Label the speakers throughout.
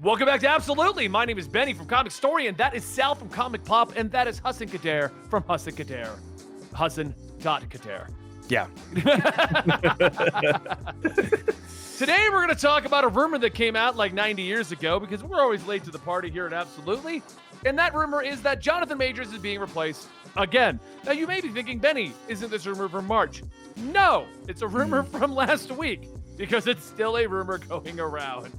Speaker 1: Welcome back to Absolutely. My name is Benny from Comic Story, and that is Sal from Comic Pop, and that is Hassan Kader from Hassan Kader. Hassan.Kader.
Speaker 2: Yeah.
Speaker 1: Today we're going to talk about a rumor that came out like 90 years ago, because we're always late to the party here at Absolutely. And that rumor is that Johnathan Majors is being replaced again. Now you may be thinking, Benny, isn't this a rumor from March? No, it's a rumor from last week, because it's still a rumor going around.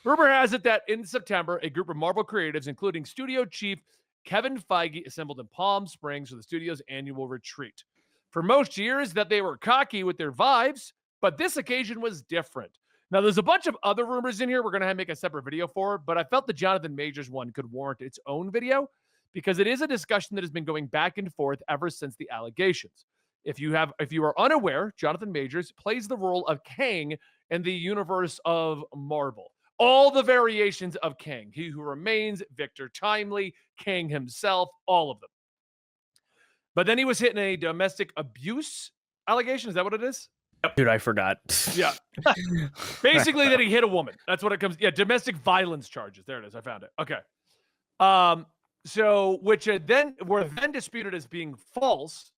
Speaker 1: Rumor has it that in September, a group of Marvel creatives, including studio chief Kevin Feige, assembled in Palm Springs for the studio's annual retreat. For most years, that they were cocky with their vibes, but this occasion was different. Now, there's a bunch of other rumors in here we're going to make a separate video for, but I felt the Johnathan Majors one could warrant its own video because it is a discussion that has been going back and forth ever since the allegations. If you are unaware, Johnathan Majors plays the role of Kang in the universe of Marvel. All the variations of Kang, He Who Remains, Victor Timely, Kang himself, all of them. But then he was hitting a domestic abuse allegation. Is that what it is?
Speaker 2: Dude, I forgot.
Speaker 1: Yeah. Basically that he hit a woman. That's what it comes. Yeah, domestic violence charges. There it is. I found it. Okay. So which were then disputed as being false,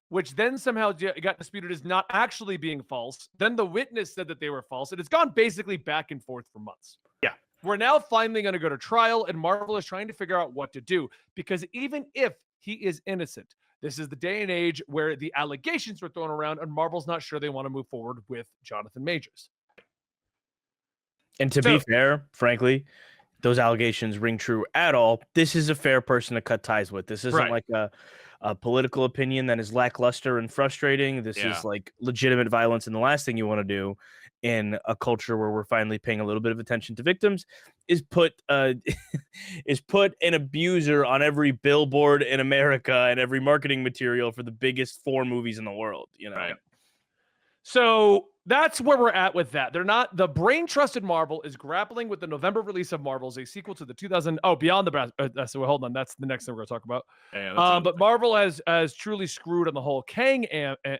Speaker 1: which then somehow got disputed as not actually being false. Then the witness said that they were false, and it's gone basically back and forth for months.
Speaker 2: Yeah.
Speaker 1: We're now finally going to go to trial, and Marvel is trying to figure out what to do, because even if he is innocent, this is the day and age where the allegations were thrown around, and Marvel's not sure they want to move forward with Johnathan Majors.
Speaker 2: And to be fair, frankly, those allegations ring true at all. This is a fair person to cut ties with. This isn't like a political opinion that is lackluster and frustrating. This is like legitimate violence. And the last thing you want to do in a culture where we're finally paying a little bit of attention to victims is put an abuser on every billboard in America and every marketing material for the biggest 4 movies in the world, you know?
Speaker 1: Right. So that's where we're at with that. The brain trusted Marvel is grappling with the November release of Marvel's, a sequel to the Beyond the Brass. So hold on, that's the next thing we're going to talk about.
Speaker 2: Yeah,
Speaker 1: but Marvel has truly screwed on the whole Kang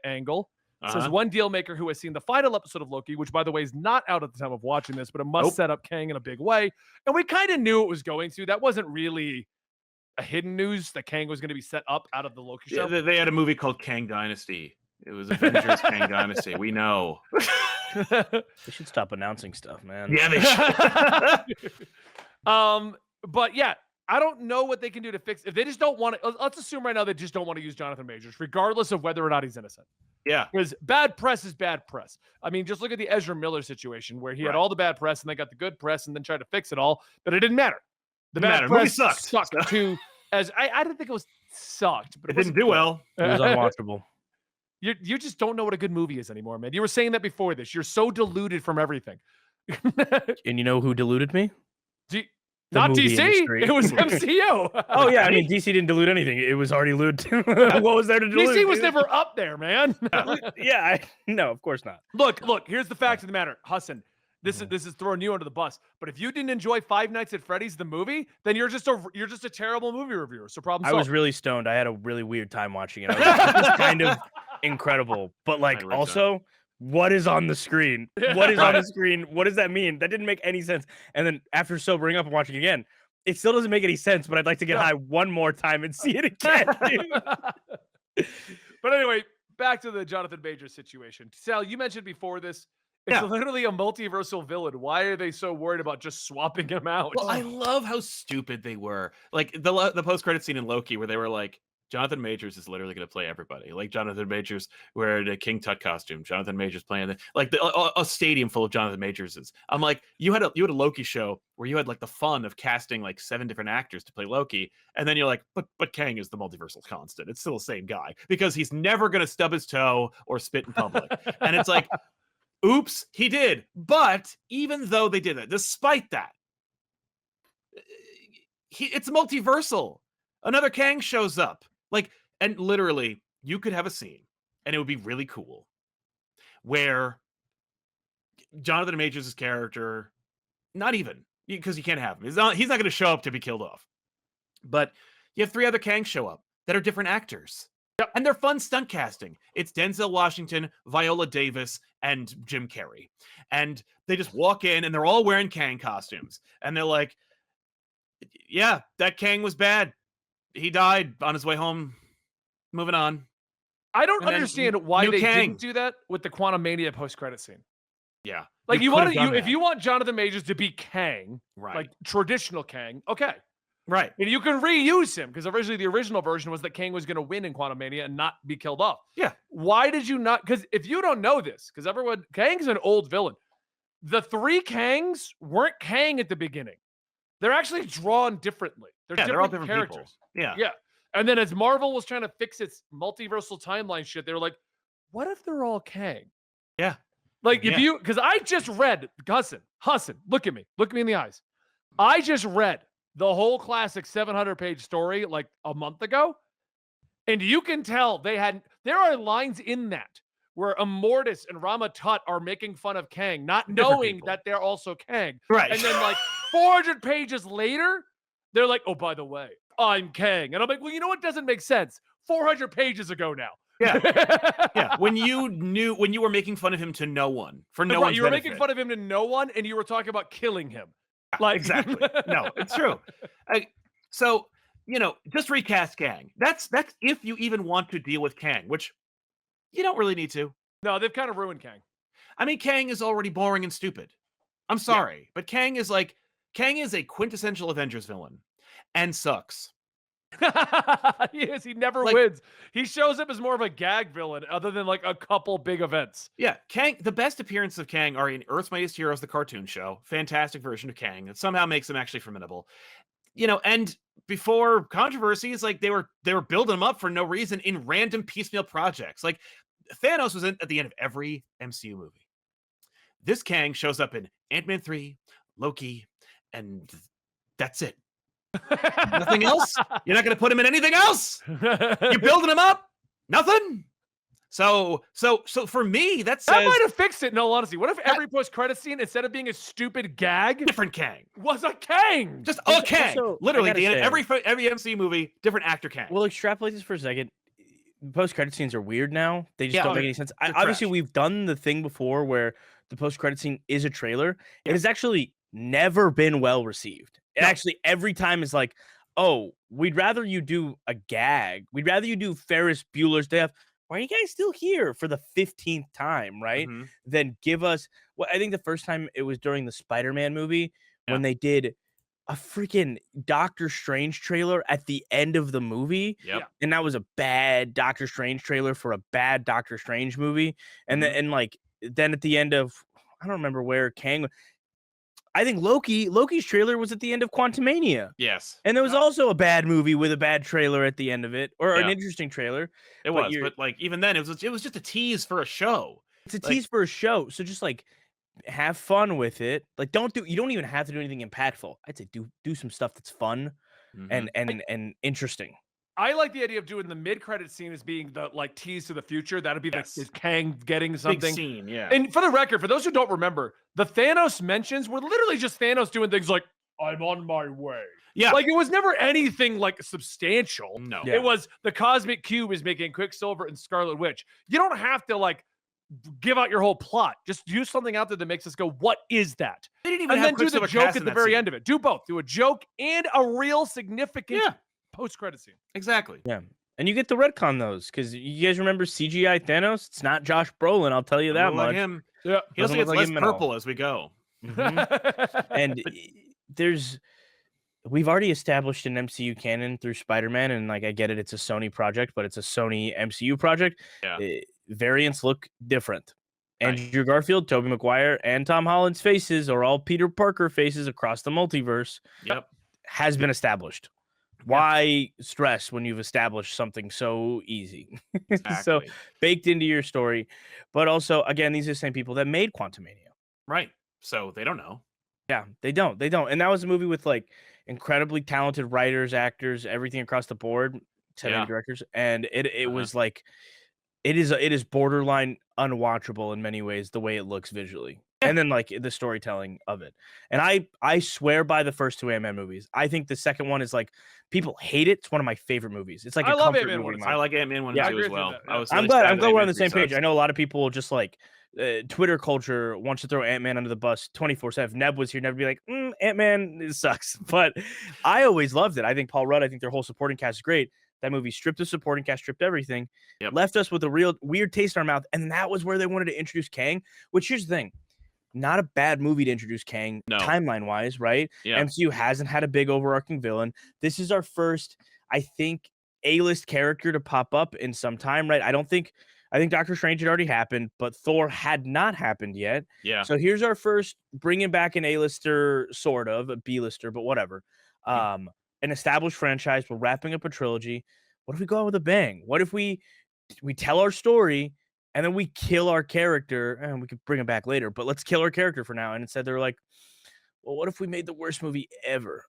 Speaker 1: angle. Says one deal maker who has seen the final episode of Loki, which by the way is not out at the time of watching this, but it must set up Kang in a big way. And we kind of knew it was going to. That wasn't really a hidden news that Kang was going to be set up out of the Loki show.
Speaker 3: Yeah, they had a movie called Kang Dynasty. It was Avengers Kang Dynasty. We know.
Speaker 2: They should stop announcing stuff, man.
Speaker 3: Yeah, they should.
Speaker 1: But yeah, I don't know what they can do to fix. If they just don't want to, let's assume right now they just don't want to use Johnathan Majors, regardless of whether or not he's innocent.
Speaker 3: Yeah.
Speaker 1: Because bad press is bad press. I mean, just look at the Ezra Miller situation where he had all the bad press and they got the good press and then tried to fix it all, but it didn't matter. The bad press sucked too. I didn't think it was sucked, but
Speaker 3: it didn't do well.
Speaker 2: It was unwatchable.
Speaker 1: You just don't know what a good movie is anymore, man. You were saying that before this. You're so deluded from everything.
Speaker 2: And you know who deluded me?
Speaker 1: Not DC. It was MCU.
Speaker 2: Oh, yeah. I mean, DC didn't dilute anything. It was already lewd. What was there to dilute?
Speaker 1: DC was never up there, man.
Speaker 2: No, of course not.
Speaker 1: Look. Here's the fact of the matter. Hassan, this is throwing you under the bus. But if you didn't enjoy Five Nights at Freddy's, the movie, then you're just a terrible movie reviewer. So problem solved.
Speaker 2: I was really stoned. I had a really weird time watching it. It was kind of incredible. But like, also, what is on the screen? What is on the screen? What does that mean? That didn't make any sense. And then after sobering up and watching again, it still doesn't make any sense, but I'd like to get high one more time and see it again.
Speaker 1: But anyway, back to the Johnathan Majors situation. Sal, you mentioned before this, it's literally a multiversal villain. Why are they so worried about just swapping him out?
Speaker 3: Well, I love how stupid they were. Like the post-credit scene in Loki where they were like, Johnathan Majors is literally going to play everybody. Like Johnathan Majors wearing a King Tut costume. Johnathan Majors playing a stadium full of Johnathan Majors's. I'm like, you had a Loki show where you had like the fun of casting like 7 different actors to play Loki, and then you're like, but Kang is the multiversal constant. It's still the same guy because he's never going to stub his toe or spit in public. And it's like, oops, he did. But even though they did that, despite that, it's multiversal. Another Kang shows up. Like, and literally, you could have a scene, and it would be really cool, where Johnathan Majors' character, not even, because you can't have him. He's not going to show up to be killed off. But you have 3 other Kangs show up that are different actors.
Speaker 1: Yep.
Speaker 3: And they're fun stunt casting. It's Denzel Washington, Viola Davis, and Jim Carrey. And they just walk in and they're all wearing Kang costumes. And they're like, yeah, that Kang was bad. He died on his way home. Moving on.
Speaker 1: I don't
Speaker 3: And then
Speaker 1: understand why
Speaker 3: new
Speaker 1: they
Speaker 3: Kang.
Speaker 1: didn't do that with the Quantum Mania post-credit scene.
Speaker 3: Yeah.
Speaker 1: Like you
Speaker 3: could
Speaker 1: want
Speaker 3: have
Speaker 1: to,
Speaker 3: done
Speaker 1: if you want Johnathan Majors to be Kang,
Speaker 3: Right.
Speaker 1: like traditional Kang, okay.
Speaker 3: Right.
Speaker 1: And you can reuse him because originally the original version was that Kang was going to win in Quantum Mania and not be killed off.
Speaker 3: Yeah.
Speaker 1: Why did you not? Because if you don't know this, because everyone, Kang's an old villain. The 3 Kangs weren't Kang at the beginning. They're actually drawn differently.
Speaker 3: They're all different
Speaker 1: characters.
Speaker 3: people. Yeah.
Speaker 1: Yeah. And then as Marvel was trying to fix its multiversal timeline shit, they were like, what if they're all Kang?
Speaker 3: Yeah.
Speaker 1: Like if you, because I just read, Hassan, look at me in the eyes. I just read the whole classic 700-page story like a month ago. And you can tell there are lines in that where Immortus and Rama Tut are making fun of Kang, not
Speaker 3: Different
Speaker 1: knowing
Speaker 3: people.
Speaker 1: that they're also Kang.
Speaker 3: Right.
Speaker 1: And then like 400 pages later, they're like, oh, by the way, I'm Kang. And I'm like, well, you know what doesn't make sense? 400 pages ago now.
Speaker 3: Yeah. Yeah. When you were making fun of him to no one, for no one.
Speaker 1: You were making fun of him to no one, and you were talking about killing him. Like
Speaker 3: Exactly. No, it's true. So, just recast Kang. That's if you even want to deal with Kang, which you don't really need to.
Speaker 1: No, they've kind of ruined Kang.
Speaker 3: I mean, Kang is already boring and stupid. I'm sorry, but Kang is a quintessential Avengers villain and sucks.
Speaker 1: He never wins. He shows up as more of a gag villain other than like a couple big events.
Speaker 3: Yeah, Kang, the best appearances of Kang are in Earth's Mightiest Heroes, the cartoon show. Fantastic version of Kang that somehow makes him actually formidable. And before controversies, like they were building him up for no reason in random piecemeal projects. Like Thanos was at the end of every MCU movie. This Kang shows up in Ant-Man 3, Loki, and that's it. Nothing else? You're not going to put him in anything else? You're building him up? Nothing? So for me, that
Speaker 1: might have fixed it in all honesty. What if every post-credit scene, instead of being a stupid gag,
Speaker 3: different Kang
Speaker 1: was a Kang?
Speaker 3: Just a Kang.
Speaker 2: Also,
Speaker 3: literally, the end of every MCU movie, different actor Kang.
Speaker 2: We'll extrapolate this for a second. Post-credit scenes are weird now. They just don't make any sense. Obviously,
Speaker 3: trash.
Speaker 2: we've done the thing before where the post-credit scene is a trailer.
Speaker 3: Yeah.
Speaker 2: It has actually never been well received. It actually every time is like, oh, we'd rather you do a gag. We'd rather you do Ferris Bueller's Day Off. Why are you guys still here for the 15th time, right?
Speaker 3: Mm-hmm.
Speaker 2: Then give us, well, I think the first time it was during the Spider-Man movie when they did a freaking Doctor Strange trailer at the end of the movie.
Speaker 3: Yep.
Speaker 2: And that was a bad Doctor Strange trailer for a bad Doctor Strange movie. And then at the end of, I don't remember where Kang, I think Loki's trailer was at the end of Quantumania.
Speaker 3: Yes.
Speaker 2: And there was also a bad movie with a bad trailer at the end of it, or an interesting trailer.
Speaker 3: It was, but like even then, it was just a tease for a show.
Speaker 2: It's a tease for a show, so just like have fun with it. Like you don't even have to do anything impactful. I'd say do some stuff that's fun and interesting.
Speaker 1: I like the idea of doing the mid-credit scene as being the like tease to the future. That'd be is Kang getting something.
Speaker 3: Big scene, yeah.
Speaker 1: And for the record, for those who don't remember, the Thanos mentions were literally just Thanos doing things like, I'm on my way.
Speaker 3: Yeah.
Speaker 1: Like it was never anything like substantial.
Speaker 3: No.
Speaker 1: It was the Cosmic Cube is making Quicksilver and Scarlet Witch. You don't have to like give out your whole plot. Just use something out there that makes us go, what is that?
Speaker 3: They didn't even
Speaker 1: and
Speaker 3: have
Speaker 1: then do the
Speaker 3: Quicksilver
Speaker 1: joke
Speaker 3: cast
Speaker 1: at
Speaker 3: in
Speaker 1: the
Speaker 3: that
Speaker 1: very
Speaker 3: scene.
Speaker 1: end of it. Do both. Do a joke and a real significant post-credit scene.
Speaker 3: Exactly.
Speaker 2: Yeah. And you get to retcon those because you guys remember CGI Thanos? It's not Josh Brolin, I'll tell you that much.
Speaker 3: Like him.
Speaker 1: Yeah.
Speaker 3: He also
Speaker 2: Doesn't
Speaker 3: gets
Speaker 2: look like
Speaker 3: less
Speaker 2: him at all.
Speaker 3: purple as we go.
Speaker 2: And we've already established an MCU canon through Spider-Man, and like I get it, it's a Sony project, but it's a Sony MCU project.
Speaker 3: Yeah.
Speaker 2: Variants look different. Andrew Garfield, Tobey Maguire, and Tom Holland's faces are all Peter Parker faces across the multiverse.
Speaker 3: Yep.
Speaker 2: Has been established. Why stress when you've established something so easy?
Speaker 3: Exactly.
Speaker 2: So baked into your story. But also, again, these are the same people that made Quantumania.
Speaker 3: Right. So they don't know.
Speaker 2: Yeah, they don't. And that was a movie with like incredibly talented writers, actors, everything across the board, 10 directors. And it was like, it is borderline unwatchable in many ways, the way it looks visually. and then like the storytelling of it. And I swear by the first two Ant-Man movies. I think the second one is like people hate it. It's one of my favorite movies. It's like
Speaker 1: I
Speaker 2: a
Speaker 1: love
Speaker 2: comfort
Speaker 1: Ant-Man
Speaker 2: movie.
Speaker 1: 1.
Speaker 3: I like Ant-Man 1 and
Speaker 2: Yeah,
Speaker 3: 2 as well.
Speaker 1: that, yeah.
Speaker 3: I was
Speaker 2: I'm
Speaker 3: really
Speaker 2: glad
Speaker 3: sad that
Speaker 2: we're on
Speaker 3: Ant-Man
Speaker 2: the
Speaker 3: 3
Speaker 2: same page.
Speaker 3: sucks.
Speaker 2: I know a lot of people just like Twitter culture wants to throw Ant-Man under the bus 24/7. If Neb was here, Neb would be like, Ant-Man it sucks. But I always loved it. I think Paul Rudd, I think their whole supporting cast is great. That movie stripped the supporting cast, stripped everything, left us with a real weird taste in our mouth. And that was where they wanted to introduce Kang, which here's the thing. Not a bad movie to introduce Kang timeline-wise, right?
Speaker 3: Yeah.
Speaker 2: MCU hasn't had a big overarching villain. This is our first, I think, A-list character to pop up in some time, right? I think Doctor Strange had already happened, but Thor had not happened yet.
Speaker 3: Yeah.
Speaker 2: So here's our first bringing back an A-lister, sort of, a B-lister, but whatever. An established franchise. We're wrapping up a trilogy. What if we go out with a bang? What if we tell our story and then we kill our character, and we could bring him back later, but let's kill our character for now. And instead they're like, well, what if we made the worst movie ever?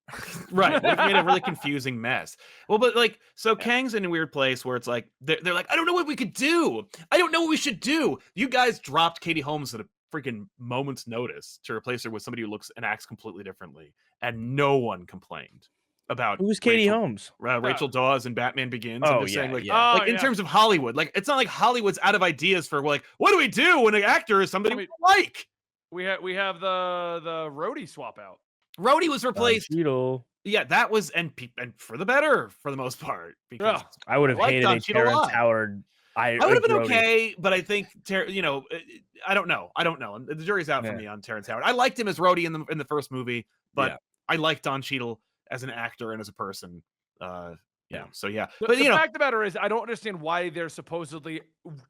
Speaker 3: Right. What if we made a really confusing mess? Well, but like, so Kang's in a weird place where it's like, they're like, I don't know what we could do. I don't know what we should do. You guys dropped Katie Holmes at a freaking moment's notice to replace her with somebody who looks and acts completely differently. And no one complained about
Speaker 2: Who's Katie Holmes?
Speaker 3: Rachel Dawes in Batman Begins.
Speaker 2: Oh,
Speaker 3: I'm just saying, like,
Speaker 2: yeah.
Speaker 3: like in terms of Hollywood, like it's not like Hollywood's out of ideas for like, what do we do when an actor is somebody we like?
Speaker 1: We have the Rhodey swap out.
Speaker 3: Rhodey was replaced.
Speaker 2: Yeah,
Speaker 3: that was and for the better for the most part. Because
Speaker 2: I would have hated a Terrence Howard. I
Speaker 3: would have been okay, but I think I don't know. The jury's out for me on Terrence Howard. I liked him as Rhodey in the first movie, but I liked Don Cheadle as an actor and as a person. So yeah.
Speaker 1: But the fact of the matter is, I don't understand why they're supposedly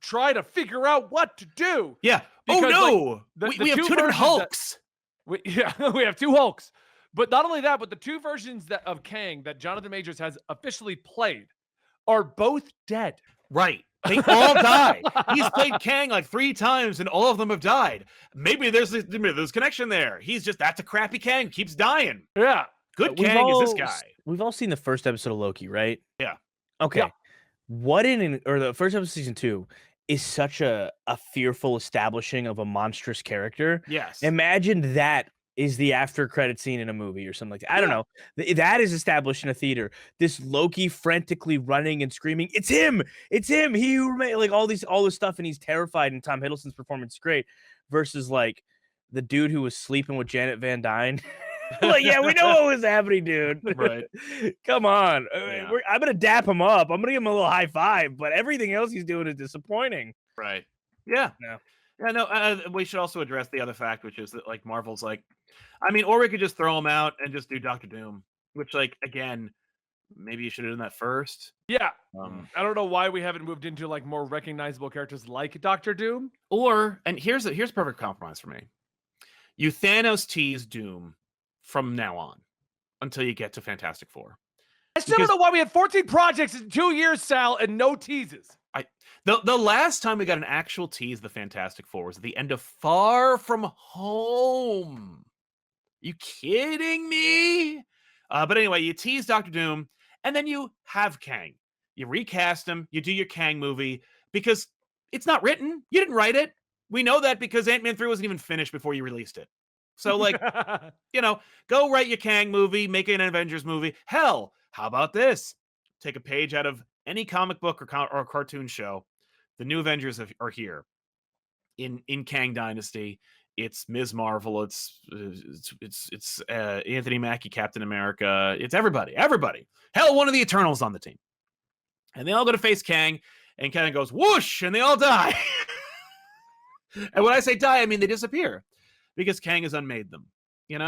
Speaker 1: trying to figure out what to do.
Speaker 3: Yeah.
Speaker 1: Because,
Speaker 3: we have two different Hulks.
Speaker 1: We have two Hulks. But not only that, but the two versions of Kang that Johnathan Majors has officially played are both dead.
Speaker 3: Right. They all died. He's played Kang like 3 times, and all of them have died. Maybe there's a connection there. He's just, that's a crappy Kang, keeps dying.
Speaker 1: Yeah.
Speaker 3: Good Kang is this guy.
Speaker 2: We've all seen the first episode of Loki, right?
Speaker 3: Yeah.
Speaker 2: Okay.
Speaker 1: Yeah.
Speaker 2: The first episode of season 2 is such a fearful establishing of a monstrous character.
Speaker 3: Yes.
Speaker 2: Imagine that is the after credit scene in a movie or something like that. I don't know. That is established in a theater. This Loki frantically running and screaming, "It's him! It's him! He who made," like all this stuff, and he's terrified, and Tom Hiddleston's performance is great. Versus like the dude who was sleeping with Janet Van Dyne. Like, yeah, we know what was happening, dude.
Speaker 3: Right.
Speaker 2: Come on.
Speaker 3: Yeah.
Speaker 2: I'm gonna dap him up. I'm gonna give him a little high five, but everything else he's doing is disappointing.
Speaker 3: Right. Yeah.
Speaker 2: No.
Speaker 3: Yeah, no, we should also address the other fact, which is that, like, Marvel's like, I mean, or we could just throw him out and just do Doctor Doom, which, like, again, maybe you should have done that first.
Speaker 1: Yeah. I don't know why we haven't moved into, like, more recognizable characters like Doctor Doom.
Speaker 3: And here's a perfect compromise for me. You Thanos tease Doom from now on until you get to Fantastic Four.
Speaker 1: I still don't know why we had 14 projects in 2 years, Sal, and no teases.
Speaker 3: The last time we got an actual tease of the Fantastic Four was at the end of Far From Home. You kidding me? But anyway, you tease Doctor Doom, and then you have Kang. You recast him. You do your Kang movie because it's not written. You didn't write it. We know that because Ant-Man 3 wasn't even finished before you released it. So, like, go write your Kang movie, make it an Avengers movie. Hell, how about this? Take a page out of any comic book or cartoon show. The new Avengers are here. In Kang Dynasty, it's Ms. Marvel. It's Anthony Mackie, Captain America. It's everybody. Hell, one of the Eternals on the team, and they all go to face Kang, and Kang goes whoosh, and they all die. And when I say die, I mean they disappear because Kang has unmade them. You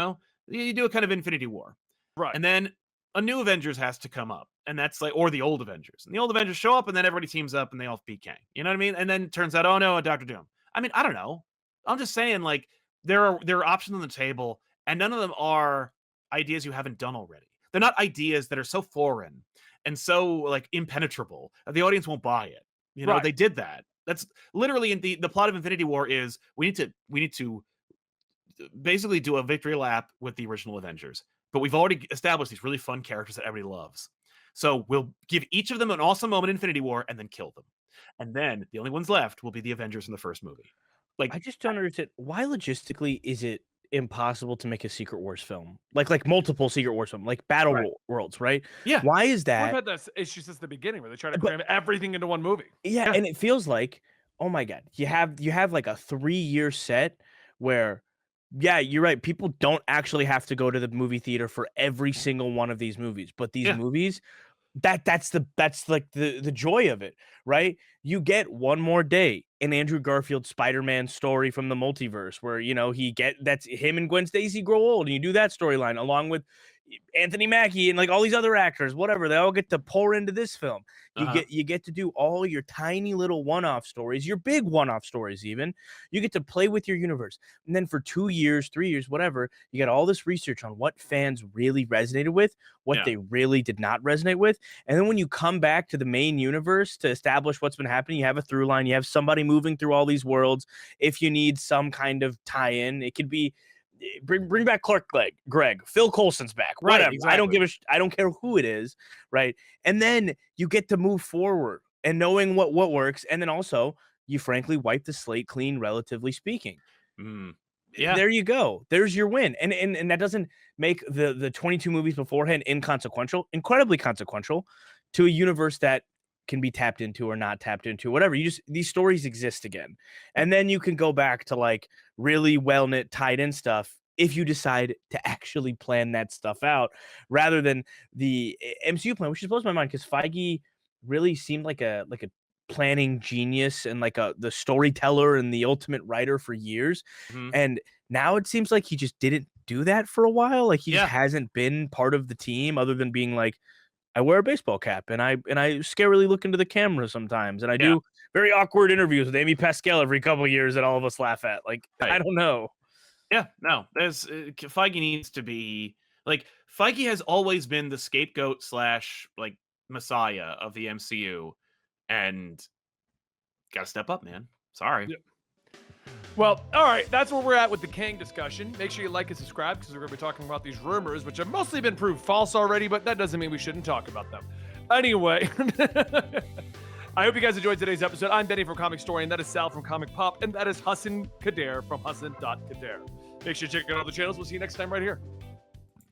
Speaker 3: do a kind of Infinity War,
Speaker 1: right?
Speaker 3: And then a new Avengers has to come up, and that's like, or the old Avengers, and the old Avengers show up, and then everybody teams up, and they all beat Kang. You know what I mean? And then it turns out, oh no, Doctor Doom. I mean, I don't know. I'm just saying, like, there are options on the table, and none of them are ideas you haven't done already. They're not ideas that are so foreign and so like impenetrable that the audience won't buy it.
Speaker 1: Right.
Speaker 3: They did that. That's literally in the plot of Infinity War is we need to basically do a victory lap with the original Avengers. But we've already established these really fun characters that everybody loves. So we'll give each of them an awesome moment in Infinity War and then kill them. And then the only ones left will be the Avengers in the first movie. Like
Speaker 2: I just don't understand why logistically is it impossible to make a Secret Wars film, like multiple Secret Wars film, like
Speaker 3: Right.
Speaker 2: Worlds, right?
Speaker 3: Yeah.
Speaker 2: Why is
Speaker 1: We've
Speaker 2: that?
Speaker 1: had this issue since the beginning where they try to
Speaker 2: But
Speaker 1: cram everything into one movie.
Speaker 2: yeah,
Speaker 3: Yeah.
Speaker 2: and it feels like, oh my god, you have like a 3-year set where, yeah, you're right. People don't actually have to go to the movie theater for every single one of these movies, but these
Speaker 3: Yeah.
Speaker 2: movies, that's like the joy of it, right? You get one more day in Andrew Garfield's Spider-Man story from the multiverse, where that's him and Gwen Stacy grow old, and you do that storyline along with Anthony Mackie and like all these other actors, whatever. They all get to pour into this film. You get to do all your tiny little one-off stories, your big one-off stories, even. You get to play with your universe. And then for 2 years, 3 years, whatever, you get all this research on what fans really resonated with, what
Speaker 3: Yeah.
Speaker 2: they really did not resonate with. And then when you come back to the main universe to establish what's been happening, you have a through line, you have somebody moving through all these worlds. If you need some kind of tie-in, it could be bring back Clark Gregg, Phil Coulson's back,
Speaker 3: Right,
Speaker 2: whatever. I don't
Speaker 3: exactly.
Speaker 2: I don't care who it is, right? And then you get to move forward and knowing what works, and then also you frankly wipe the slate clean, relatively speaking.
Speaker 3: Mm. Yeah.
Speaker 2: There you go. There's your win. And that doesn't make the 22 movies beforehand inconsequential, incredibly consequential to a universe that can be tapped into or not tapped into, whatever. These stories exist again. And then you can go back to like really well knit, tied in stuff if you decide to actually plan that stuff out rather than the MCU plan, which just blows my mind because Feige really seemed like a planning genius and like the storyteller and the ultimate writer for years.
Speaker 3: Mhm.
Speaker 2: And now it seems like he just didn't do that for a while. Like he
Speaker 3: Yeah.
Speaker 2: just hasn't been part of the team other than being like, I wear a baseball cap and I scarily look into the camera sometimes. And I
Speaker 3: Yeah.
Speaker 2: do very awkward interviews with Amy Pascal every couple of years that all of us laugh at. Like,
Speaker 3: Right.
Speaker 2: I don't know.
Speaker 3: Yeah, no, there's Feige needs to be like Feige has always been the scapegoat / like messiah of the MCU, and gotta step up, man. Sorry.
Speaker 1: Yeah. Well, all right, that's where we're at with the Kang discussion. Make sure you like and subscribe because we're going to be talking about these rumors, which have mostly been proved false already, but that doesn't mean we shouldn't talk about them. Anyway, I hope you guys enjoyed today's episode. I'm Benny from Comic Story, and that is Sal from Comic Pop, and that is Hassan Kader from Hassan.Kader. Make sure you check out all the channels. We'll see you next time right here.